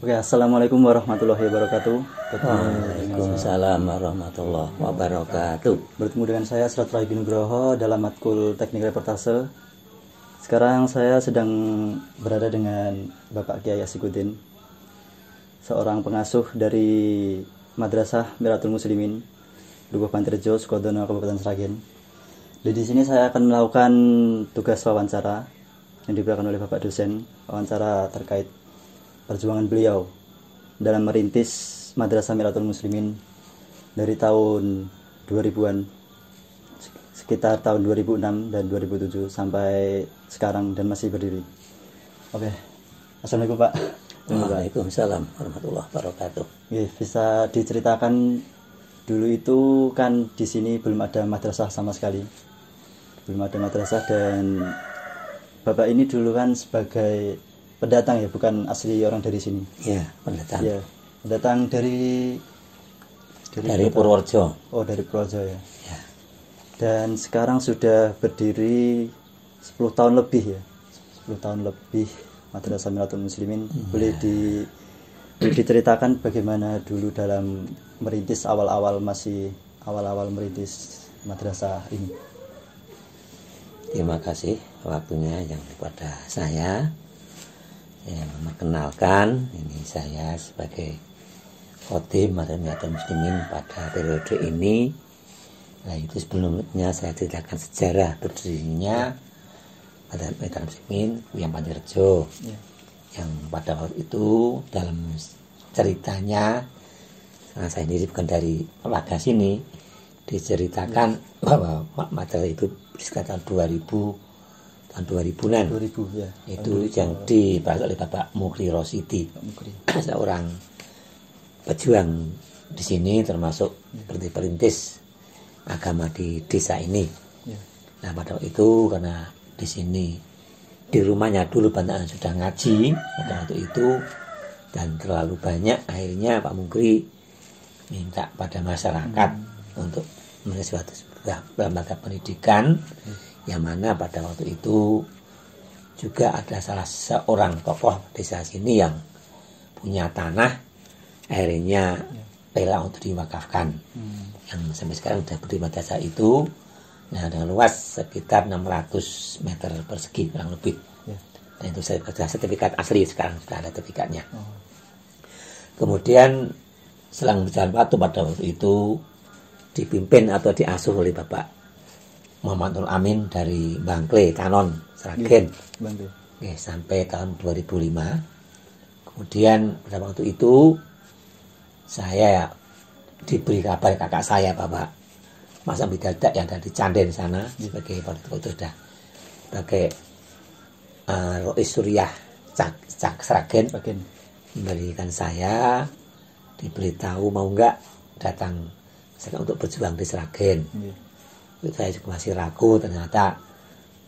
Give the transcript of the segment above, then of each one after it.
Oke, assalamualaikum warahmatullahi wabarakatuh. Waalaikumsalam warahmatullahi wabarakatuh. Bertemu dengan saya Sratrahi bin Nugroho dalam matkul teknik reportase. Sekarang saya sedang berada dengan Bapak Kiai Asyikuddin, seorang pengasuh dari Madrasah Miratul Muslimin, Dukuh Pantirjo, Sukodono, Kabupaten Sragen. Di sini saya akan melakukan tugas wawancara yang diberikan oleh Bapak dosen, wawancara terkait perjuangan beliau dalam merintis Madrasah Miratul Muslimin dari tahun 2000-an, sekitar tahun 2006 dan 2007 sampai sekarang dan masih berdiri. Oke, assalamualaikum Pak. Waalaikumsalam warahmatullahi wabarakatuh. Oke, bisa diceritakan dulu itu kan di sini belum ada madrasah sama sekali, belum ada madrasah, dan Bapak ini dulu kan sebagai pendatang ya, bukan asli orang dari sini. Ya, pendatang. Ya, pendatang dari Purworejo. Oh, dari Purworejo ya. Ya. Dan sekarang sudah berdiri 10 tahun lebih ya. 10 tahun lebih Madrasah Miratul Muslimin. Boleh diceritakan bagaimana dulu dalam merintis awal-awal merintis madrasah ini. Terima kasih waktunya yang kepada saya. Saya memperkenalkan, ini saya sebagai khotim Madrasah Miratul Muslimin pada periode ini. Nah, itu sebelumnya saya ceritakan sejarah berdirinya Madrasah Miratul Muslimin yang Pantirjo. Yang pada waktu itu dalam ceritanya, karena saya sendiri bukan dari warga sini, diceritakan bahwa madrasah itu sekitar 2000-an 2000 ya. Itu yang dibahas oleh Bapak Mukri Rosidi, seorang pejuang di sini, termasuk perintis agama di desa ini. Nah, pada waktu itu karena di sini di rumahnya dulu banyak yang sudah ngaji pada waktu itu dan terlalu banyak, akhirnya Pak Mukri minta pada masyarakat untuk memberi suatu lembaga pendidikan, yang mana pada waktu itu juga ada salah seorang tokoh desa sini yang punya tanah, akhirnya rela untuk diwakafkan, yang sampai sekarang sudah berdiri madrasah itu. Nah, dengan luas sekitar 600 meter persegi kurang lebih. Dan itu sertifikat asli, sekarang sudah ada sertifikatnya. Kemudian selang berjalan waktu, pada waktu itu dipimpin atau diasuh oleh Bapak Muhammad Nur Amin dari Bangkle, Kanon, Sragen. Sampai tahun 2005. Kemudian pada waktu itu saya diberi kabar kakak saya, Bapak Mas Ambidadak, yang ada di Canden sana, sebagai pada waktu itu sudah sebagai Rois Suriah Sragen, memberikan saya, diberitahu mau enggak datang untuk berjuang di Sragen. Saya juga masih ragu, ternyata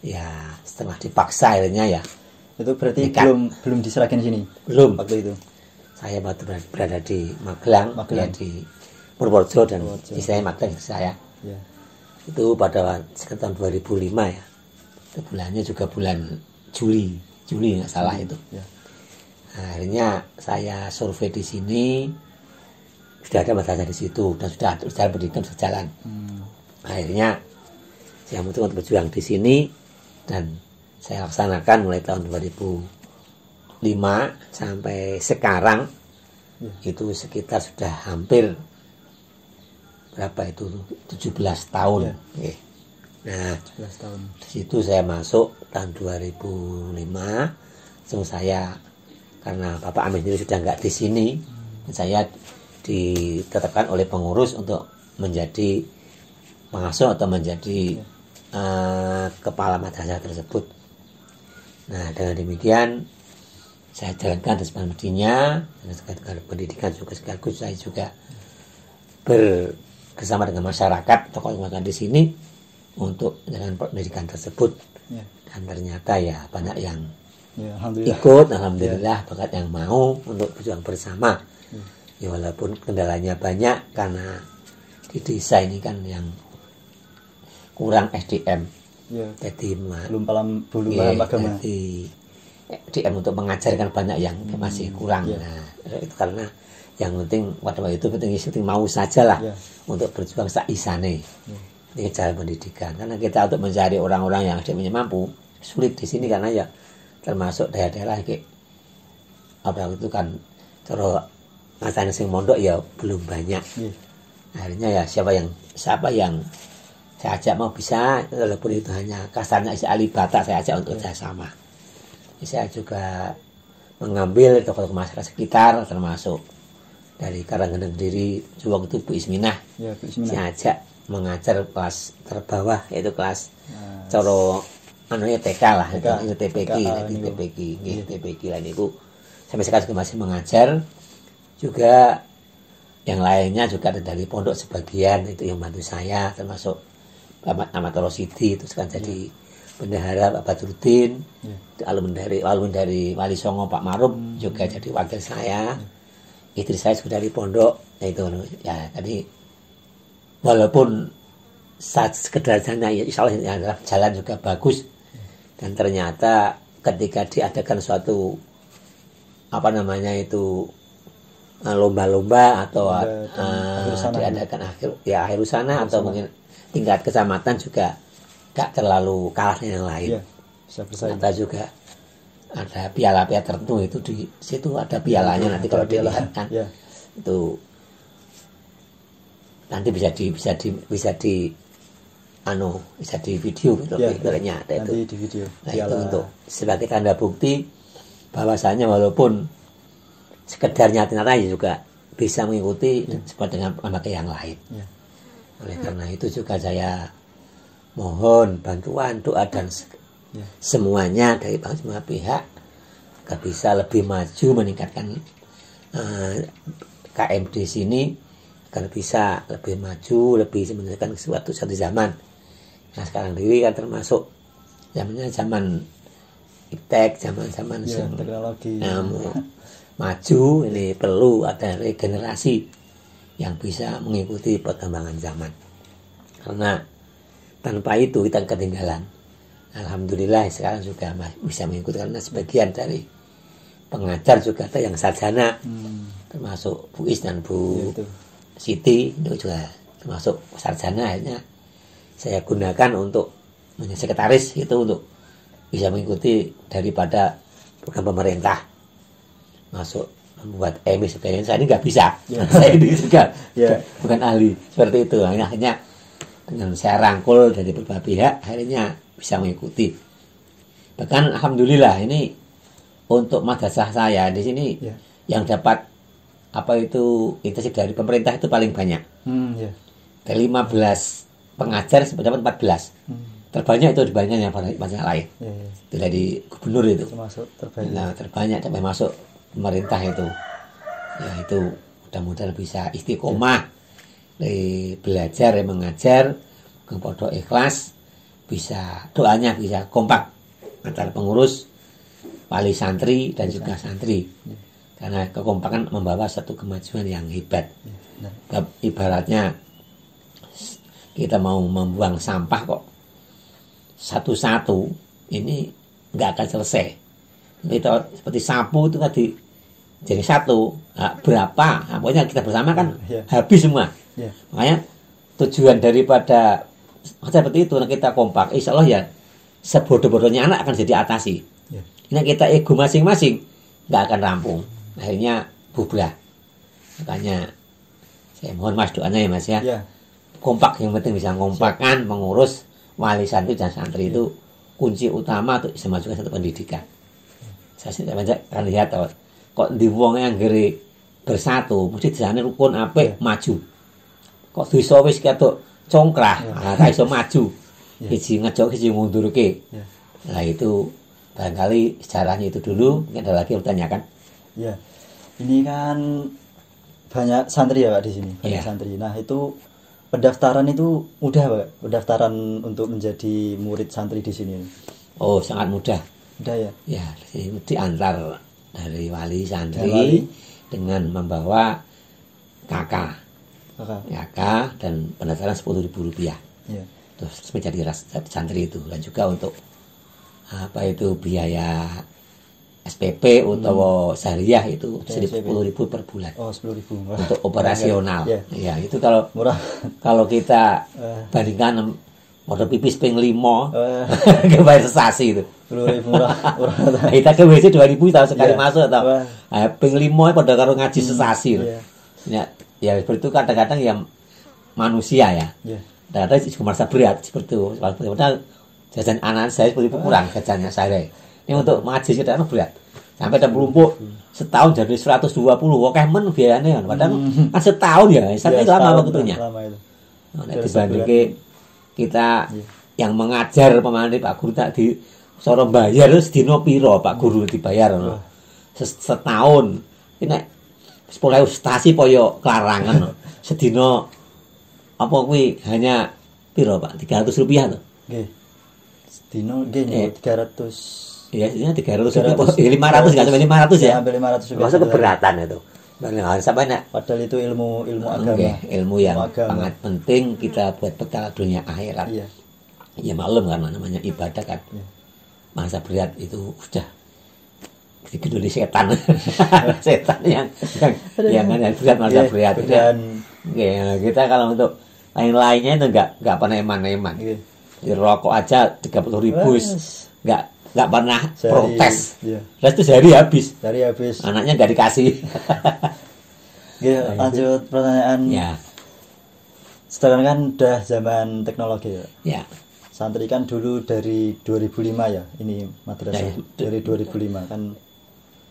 ya setelah dipaksa akhirnya ya. Itu berarti belum di Sragen sini? Belum. Waktu itu saya berada di Magelang. Ya, di Purworejo, dan istilahnya Magelang saya. Itu pada sekitar tahun 2005 ya. Itu bulannya juga bulan Juli nggak salah itu. Nah, akhirnya saya survei di sini, sudah ada madrasah di situ dan sudah pendidikan berjalan. Akhirnya saya memutuskan untuk berjuang di sini, dan saya laksanakan mulai tahun 2005 sampai sekarang. Itu sekitar sudah hampir berapa itu, 17 tahun. Nah, 17 tahun. Di situ saya masuk tahun 2005. Saya karena Bapak Amin itu sudah nggak di sini, saya ditetapkan oleh pengurus untuk menjadi pengasuh atau menjadi kepala madrasah tersebut. Nah, dengan demikian saya jalankan responsibilitasnya, dan pendidikan juga sekaligus saya juga bersama dengan masyarakat, tokoh masyarakat di sini untuk menjalankan pendidikan tersebut. Dan ternyata ya banyak yang ikut, alhamdulillah, banyak yang mau untuk berjuang bersama. Ya, walaupun kendalanya banyak karena di desa ini kan yang kurang SDM. Jadi belum paham agama. DM untuk mengajarkan banyak yang masih kurang. Nah, itu karena yang penting pada waktu itu penting mau sajalah untuk berjuang saisane. Ini cara pendidikan. Karena kita untuk mencari orang-orang yang tidak mampu sulit di sini karena ya termasuk daerah-daerah kayak apa itu kan terus masanya sing mondok ya belum banyak. Akhirnya ya siapa yang saya ajak mau bisa, walaupun itu hanya kasarnya isi alibata saya ajak untuk sama. Saya juga mengambil tokoh-tokoh masyarakat sekitar termasuk dari Karanggendeng Kediri waktu itu Bu Isminah. Saya ajak mengajar kelas terbawah yaitu kelas coro anunya TK lah, itu TPK lah itu. Sampai sekarang juga masih mengajar. Juga yang lainnya juga dari pondok sebagian itu yang bantu saya termasuk Ahmad Rosidi itu sekarang jadi bendahara Pak Badrudin, alumni dari Wali Songo Pak Marum juga jadi wakil saya. Istri saya sudah dari pondok, itu ya tadi walaupun saat sekedar jalan ya insya Allah adalah jalan juga bagus dan ternyata ketika diadakan suatu apa namanya itu lomba-lomba atau diadakan akhir usana atau mungkin tingkat kecamatan juga gak terlalu kalah dengan yang lain. Ternyata juga ada piala-piala tertentu itu di situ ada pialanya nanti kalau dilihat kan itu nanti bisa di video gitu filenya ada itu. Di video. Nah itu untuk sebagai tanda bukti bahwasanya walaupun sekedar nyata juga bisa mengikuti seperti dengan anak yang lain. Oleh karena itu juga saya mohon bantuan doa dan semuanya dari semua pihak agar bisa lebih maju meningkatkan KM di sini agar bisa lebih maju lebih meningkatkan suatu zaman. Nah sekarang diri kan termasuk zamannya zaman iptek, zaman teknologi maju, ini perlu ada regenerasi yang bisa mengikuti perkembangan zaman. Karena tanpa itu kita ketinggalan. Alhamdulillah sekarang juga bisa mengikuti karena sebagian dari pengajar juga ada yang sarjana, termasuk Bu Is dan Bu Siti itu juga termasuk sarjana. Akhirnya saya gunakan untuk menjadi sekretaris itu untuk bisa mengikuti daripada program pemerintah masuk membuat emis sebagainya. Saya ini nggak bisa, saya ini juga bukan ahli seperti itu. Akhirnya dengan saya rangkul dari beberapa pihak akhirnya bisa mengikuti. Bahkan alhamdulillah ini untuk madrasah saya di sini yang dapat apa itu intensif dari pemerintah itu paling banyak. Dari 15 pengajar dapat 14. Terbanyak itu dibandingkan yang madrasah lain. Itu dari gubernur itu. Terbanyak sampai masuk pemerintah itu. Ya itu mudah-mudahan bisa istiqomah dari belajar dan mengajar ke pondok ikhlas, bisa doanya bisa kompak antara pengurus, wali santri dan juga santri. Karena kekompakan membawa satu kemajuan yang hebat. Ibaratnya kita mau membuang sampah kok satu-satu ini nggak akan selesai. Kita seperti sapu itu tadi jadi satu, nah, berapa? Nah, pokoknya kita bersama kan habis semua. Makanya tujuan daripada seperti itu kita kompak, insya Allah ya sebodoh-bodohnya anak akan jadi atasi. Ini kita ego masing-masing nggak akan rampung, akhirnya bubrah. Makanya saya mohon mas doanya ya mas ya. Kompak yang penting bisa ngompakkan pengurus, wali santri dan santri itu kunci utama untuk bisa majukan satu pendidikan. Saya banyak kan lihat kok di wong yang gere bersatu mesti disane rukun apik maju. Kok bisa wis ketok congkrah, ora iso maju. Siji ngejok siji ngundurke. Nah itu barangkali sejarahnya itu dulu. Mungkin ada lagi yang bertanyakan. Ya. Ini kan banyak santri ya Pak di sini, banyak santri. Nah, itu pendaftaran itu mudah Pak? Pendaftaran untuk menjadi murid santri di sini. Oh, sangat mudah. Mudah ya? Ya, diantar dari wali santri dengan membawa kakak dan pendaftaran Rp10.000 terus menjadi santri itu. Dan juga untuk apa itu biaya SPP atau Syariah itu 10.000 per bulan. Oh, 10.000. Untuk operasional. Ya. Ya, itu kalau murah. Kalau kita bandingkan modal pipis ping 5 kebayar sesasi itu. 10.000 murah. Kita ke WC 2.000 tahu sekali masuk atau ping 5 pada karo ngaji sesasi. Ya seperti itu kadang-kadang yang manusia ya. Kadang-kadang juga merasa berat seperti itu. Padahal jajan anak saya seperti itu kurang jajannya saya. Ini untuk ngaji kadang-kadang berat. Sampai ada melumpuk setahun jadi 120. Oke men biayanya kan. Padahal kan setahun ya. Sampai lama waktunya. Nah, dibandingkan kita yang mengajar pemandai Pak Guru tak di soro bayar sedino piro Pak Guru dibayar setahun. Ini 10.000 stasi poyo kelarangan sedino apa kuwi hanya piro Pak 300 rupiah tuh. Nggih. Sedino nggih 300. Iya, ini 300 rupiah. 500 enggak sampai 500 ya. Sampai 500 rupiah. Masa keberatan itu. Sampai Padahal itu ilmu agama. Ilmu yang sangat penting kita buat bekal dunia akhirat. Iya. Ya maklum karena namanya ibadah kan. Masa berat itu udah digeduli setan. Setan yang berat masa berat. Ya, kita kalau untuk lain-lainnya itu enggak pernah eman-eman. Di rokok aja 30.000 nggak pernah protes. Terus itu sehari habis. Anaknya nggak dikasih. Lanjut pertanyaan. Ya. Sekarang kan udah zaman teknologi ya. Ya. Santri kan dulu dari 2005 ya. Ini madrasah dari 2005 kan.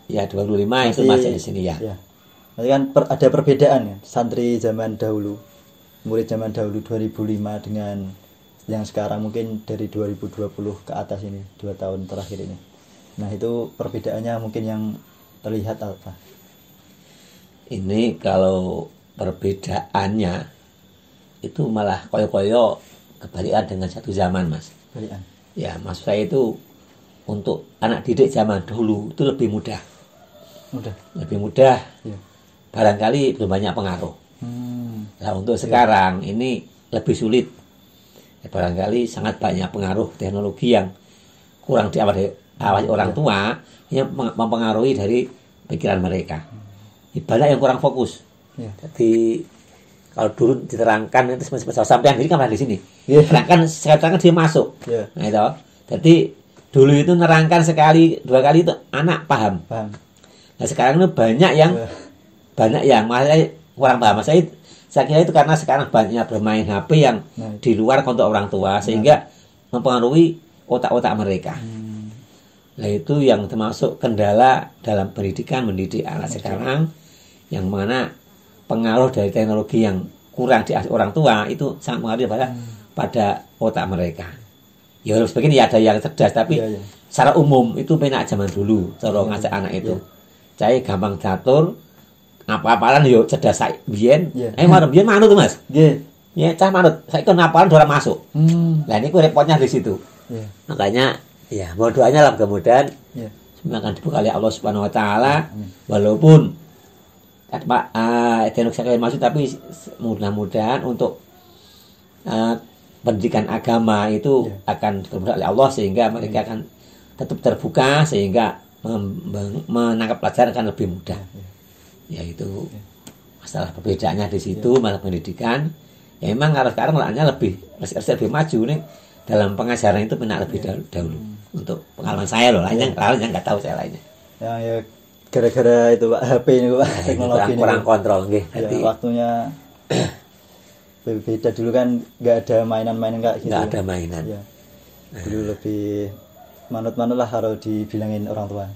Ya 2005 itu masih di sini ya. Nanti kan ada perbedaan ya. Santri zaman dahulu, murid zaman dahulu 2005 dengan yang sekarang mungkin dari 2020 ke atas ini 2 tahun terakhir ini. Nah itu perbedaannya mungkin yang terlihat apa? Ini kalau perbedaannya itu malah koyo-koyo kebalikan dengan satu zaman Mas. Kebalikan. Ya maksud saya itu untuk anak didik zaman dulu itu lebih mudah. Lebih mudah. Ya. Barangkali belum banyak pengaruh. Nah untuk sekarang ini lebih sulit. Ya, barangkali sangat banyak pengaruh teknologi yang kurang diawasi orang tua yang mempengaruhi dari pikiran mereka. Banyak yang kurang fokus. Jadi kalau dulu diterangkan itu sampai diri kan di sini. Terangkan sekarang dia masuk. Nah itu. Jadi dulu itu nerangkan sekali 2 kali itu anak paham. Nah sekarang itu banyak yang maksudnya kurang paham. Saya kira itu karena sekarang banyak bermain HP yang di luar untuk orang tua sehingga mempengaruhi otak-otak mereka. Nah itu yang termasuk kendala dalam pendidikan mendidik anak sekarang, yang mana pengaruh dari teknologi yang kurang di orang tua itu sangat mengaruhi pada otak mereka. Ya sebagainya ya ada yang cerdas tapi secara umum itu penak zaman dulu cara ngajak anak itu. Saya gampang catur apa-apalan yuk cerdas saya biyen. Marem biyen manut tuh Mas. Nggih. Ya cah manut. Saiki kon apalan ora masuk. Lah ini repotnya di situ. Makanya ya mohon doanya lah mudah-mudahan semua akan dibuka oleh Allah Subhanahu wa taala walaupun teknologi saya masuk tapi mudah-mudahan untuk pendidikan agama itu akan dipermudah oleh Allah sehingga mereka akan tetap terbuka sehingga menangkap pelajaran akan lebih mudah. Yaitu masalah perbedaannya di situ malah pendidikan. Ya memang kalau sekarang malahnya lebih maju nih dalam pengajaran itu benar lebih dahulu. Untuk pengalaman saya loh, lainnya nggak tahu saya lainnya. Ya gara-gara itu Pak HP ini Pak, teknologi ini kurang kontrol nggih. Ya, waktunya beda dulu kan nggak ada mainan-mainan kayak gitu. Nggak ada mainan. Ya. Dulu lebih manut-manut lah kalau dibilangin orang tua.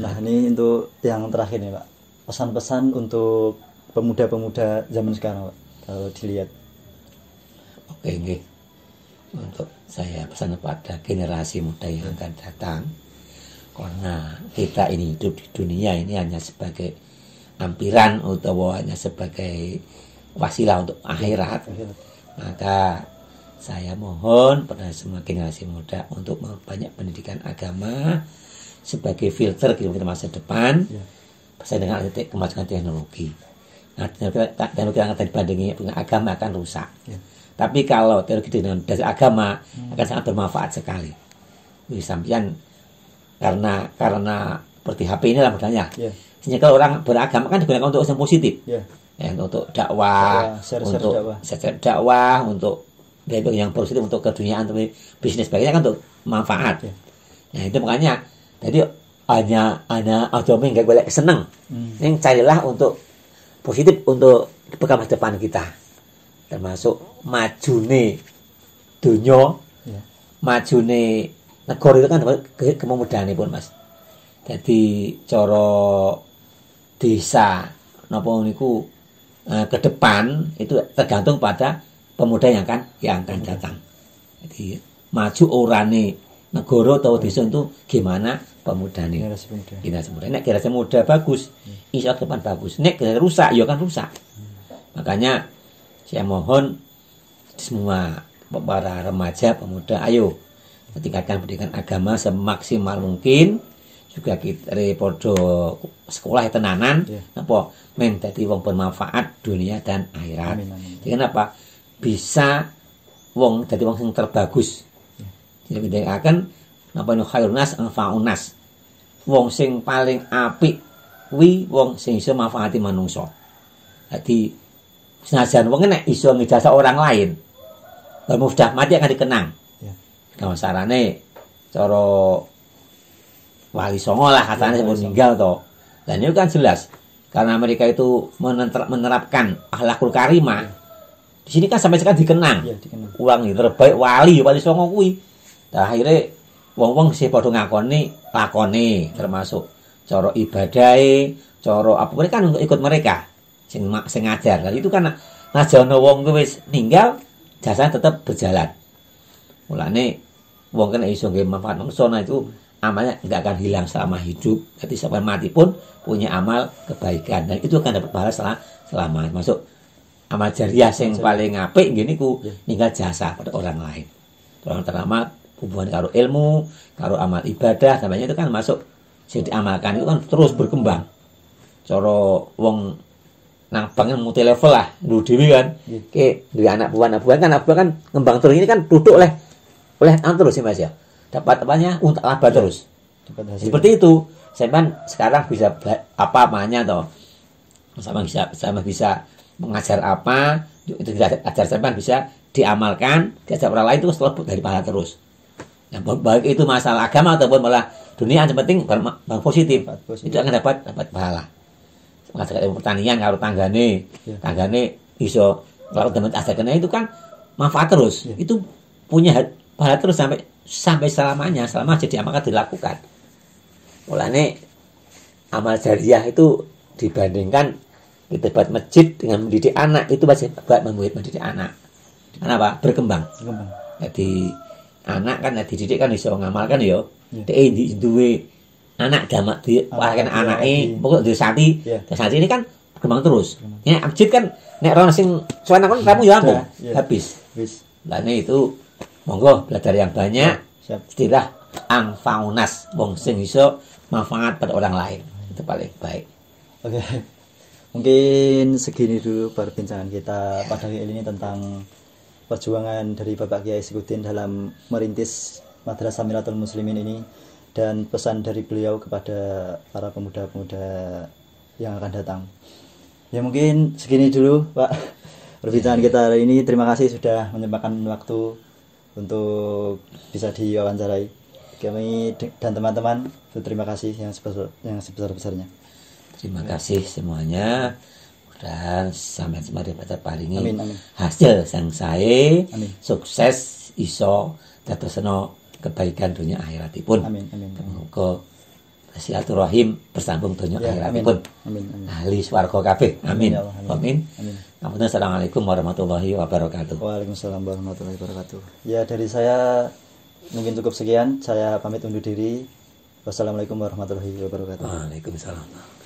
Nah ini untuk yang terakhir nih Pak, pesan-pesan untuk pemuda-pemuda zaman sekarang Pak, kalau dilihat. Oke nggih. Untuk saya pesan kepada generasi muda yang akan datang, karena kita ini hidup di dunia ini hanya sebagai ampiran atau hanya sebagai wasilah untuk akhirat. Maka saya mohon pada semua generasi muda untuk memperbanyak pendidikan agama sebagai filter kehidupan masa depan. Saya dengan kemajuan teknologi. Nah, teknologi yang akan dibandingi dengan agama akan rusak. Tapi kalau teknologi dengan dasar agama akan sangat bermanfaat sekali. Sampian karena seperti HP ini lah modalnya. Sehingga kalau orang beragama kan digunakan untuk yang positif. Untuk dakwah, untuk dakwah, untuk yang positif, untuk keduniaan, untuk bisnis sebagainya kan untuk manfaat. Nah itu makanya jadi hanya aja nggak boleh seneng. Yang carilah untuk positif untuk bekal masa depan kita, termasuk majune dunia, majune negara itu kan kemudahan pun mas. Jadi coro desa napa niku ke depan itu tergantung pada pemuda yang akan datang. Jadi maju orane negara atau desa itu gimana pemuda nih. Generasi muda. Nek generasi muda bagus, insya Allah depan bagus. Nek rusak, ya kan rusak. Makanya saya mohon semua para remaja, pemuda, ayo tingkatkan pendidikan agama semaksimal mungkin. Juga kita podo sekolah tenanan, apa men dadi wong bermanfaat dunia dan akhirat. Jadi kenapa bisa wong dadi wong sing terbagus. Jadi kita akan napa nu khairun nas anfa'un nas. Wong sing paling apik kuwi wong sing iso manfaati manungsa. Jadi senajan wong nek iso ngejasa orang lain, kalau sudah mati akan dikenang. Kalau sarane cara wali songo lah katanya sebelum meninggal toh. Dan itu kan jelas karena mereka itu menerapkan akhlakul karimah. Di sini kan sampai sekarang dikenang. Uang itu terbaik wali songo kuwi. Nah, akhirnya wong-wong sih padha ngakoni lakone termasuk cara ibadahe, cara apa mereka kan ikut mereka sing ngajar. Dan itu kan najane wong kuwi wis ninggal jasanya tetap berjalan. Mulane wong kan iso nggih manfaat manusa itu amalnya nggak akan hilang selama hidup. Jadi sampai mati pun punya amal kebaikan dan itu akan dapat pahala selama masuk amal jariah yang paling apik gini ku ninggal jasa pada orang lain. Orang terutama hubungan karo ilmu, karo amal ibadah, namanya itu kan masuk sing diamalkan itu kan terus berkembang. Cara wong nang bangen multi level lah, dulu dhewe kan. Ke duwe anak buah kan ngembang terus ini kan duduk oleh terus sih Mas ya. Dapat apanya untuk laba terus. Seperti itu. Saya sekarang bisa apa namanya toh. Sama bisa mengajar apa, itu ajar saya bisa diamalkan, diajar orang lain itu setelah dari pahala terus. Yang baik itu masalah agama ataupun malah dunia yang penting positif. Itu akan dapat pahala. Mengajar pertanian kalau tanggane iso kalau teman ajarkan itu kan manfaat terus. Itu punya pahala terus sampai selamanya, selama jadi amal dilakukan. Mulane amal jariah itu dibandingkan kita buat masjid dengan mendidik anak itu masih buat mendidik anak. Kenapa? Berkembang. Jadi anak kan dididik kan iso ngamalkan yo. Dhek duwe anak damak diwarahkan anake, pokok duwe santri. Santri ini kan berkembang terus. Nek masjid kan nek rono sing suwana kon kamu yo ampun habis. Lane itu monggo belajar yang banyak. Istilah anfaunas wong sing iso manfaat pada orang lain. Itu paling baik. Oke. Mungkin segini dulu perbincangan kita pada hari ini tentang perjuangan dari Bapak Kiai Sikudin dalam merintis Madrasah Miratul Muslimin ini dan pesan dari beliau kepada para pemuda-pemuda yang akan datang. Ya mungkin segini dulu Pak perbincangan kita hari ini. Terima kasih sudah menyempatkan waktu untuk bisa diwawancarai. Kami dan teman-teman terima kasih yang sebesar-besarnya. Terima kasih semuanya. Dan sampai semari pada paringi amin. Hasil sang saya sukses iso dadosno kebaikan dunia akhiratipun. Amin. Semoga silaturahim bersambung dunia akhiratipun. Ahli swarga kabeh. Amin. Amin. Assalamualaikum warahmatullahi wabarakatuh. Waalaikumsalam warahmatullahi wabarakatuh. Ya dari saya mungkin cukup sekian. Saya pamit undur diri. Wassalamualaikum warahmatullahi wabarakatuh. Waalaikumsalam.